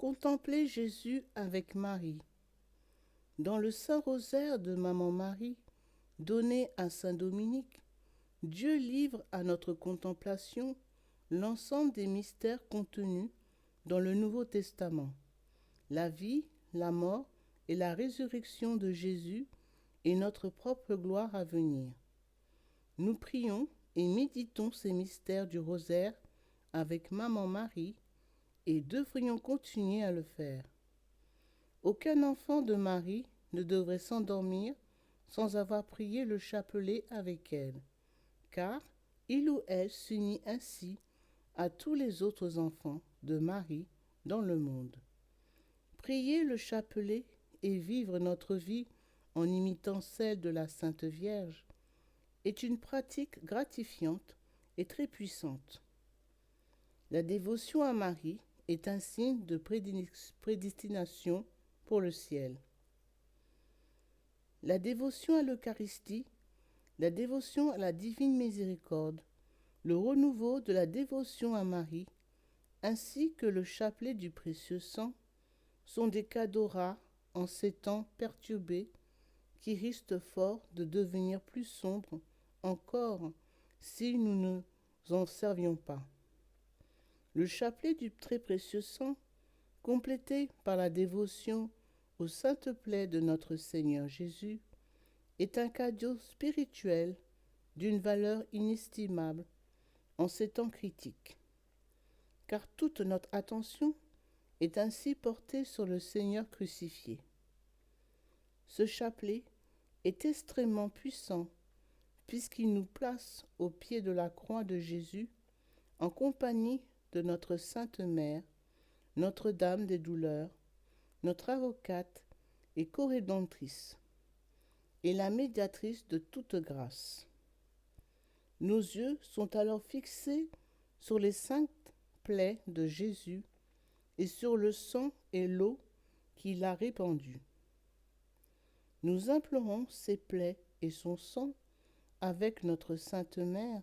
Contempler Jésus avec Marie. Dans le Saint Rosaire de Maman Marie, donné à Saint Dominique, Dieu livre à notre contemplation l'ensemble des mystères contenus dans le Nouveau Testament. La vie, la mort et la résurrection de Jésus et notre propre gloire à venir. Nous prions et méditons ces mystères du Rosaire avec Maman Marie et devrions continuer à le faire. Aucun enfant de Marie ne devrait s'endormir sans avoir prié le chapelet avec elle, car il ou elle s'unit ainsi à tous les autres enfants de Marie dans le monde. Prier le chapelet et vivre notre vie en imitant celle de la Sainte Vierge est une pratique gratifiante et très puissante. La dévotion à Marie est un signe de prédestination pour le ciel. La dévotion à l'Eucharistie, la dévotion à la divine miséricorde, le renouveau de la dévotion à Marie, ainsi que le chapelet du précieux sang, sont des cadeaux rares en ces temps perturbés qui risquent fort de devenir plus sombres encore si nous ne nous en servions pas. Le chapelet du très précieux sang, complété par la dévotion aux saintes plaies de notre Seigneur Jésus, est un cadeau spirituel d'une valeur inestimable en ces temps critiques, car toute notre attention est ainsi portée sur le Seigneur crucifié. Ce chapelet est extrêmement puissant puisqu'il nous place au pied de la croix de Jésus en compagnie de notre Sainte Mère, Notre-Dame des douleurs, notre avocate et co-rédemptrice, et la médiatrice de toute grâce. Nos yeux sont alors fixés sur les saintes plaies de Jésus et sur le sang et l'eau qu'il a répandus. Nous implorons ces plaies et son sang avec notre Sainte Mère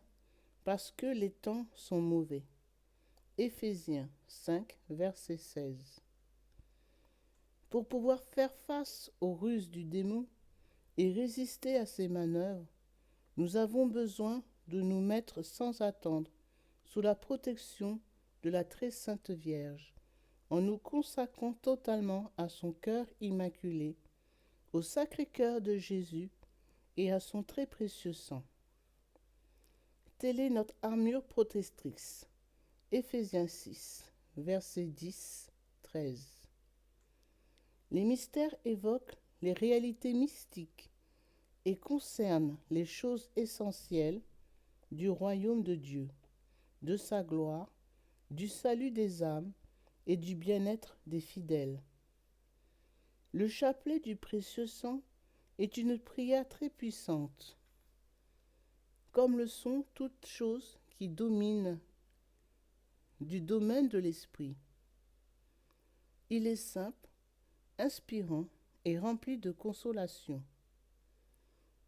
parce que les temps sont mauvais. Éphésiens 5, verset 16. Pour pouvoir faire face aux ruses du démon et résister à ses manœuvres, nous avons besoin de nous mettre sans attendre sous la protection de la très sainte Vierge, en nous consacrant totalement à son cœur immaculé, au Sacré-Cœur de Jésus et à son très précieux sang. Telle est notre armure protectrice. Éphésiens 6, versets 10, 13. Les mystères évoquent les réalités mystiques et concernent les choses essentielles du royaume de Dieu, de sa gloire, du salut des âmes et du bien-être des fidèles. Le chapelet du précieux sang est une prière très puissante, comme le sont toutes choses qui dominent du domaine de l'esprit. Il est simple, inspirant et rempli de consolation.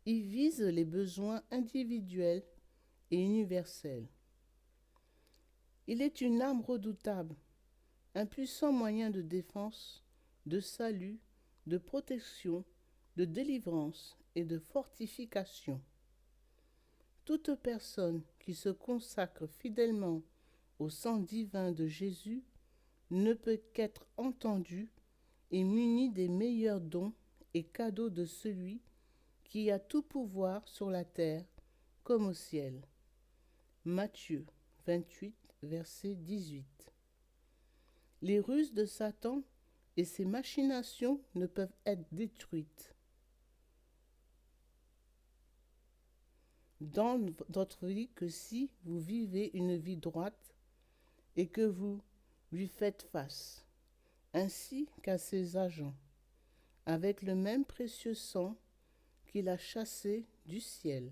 Il vise les besoins individuels et universels. Il est une arme redoutable, un puissant moyen de défense, de salut, de protection, de délivrance et de fortification. Toute personne qui se consacre fidèlement au sang divin de Jésus ne peut qu'être entendue et munie des meilleurs dons et cadeaux de celui qui a tout pouvoir sur la terre comme au ciel. Matthieu 28, verset 18. Les ruses de Satan et ses machinations ne peuvent être détruites dans votre vie que si vous vivez une vie droite et que vous lui faites face, ainsi qu'à ses agents, avec le même précieux sang qu'il a chassé du ciel.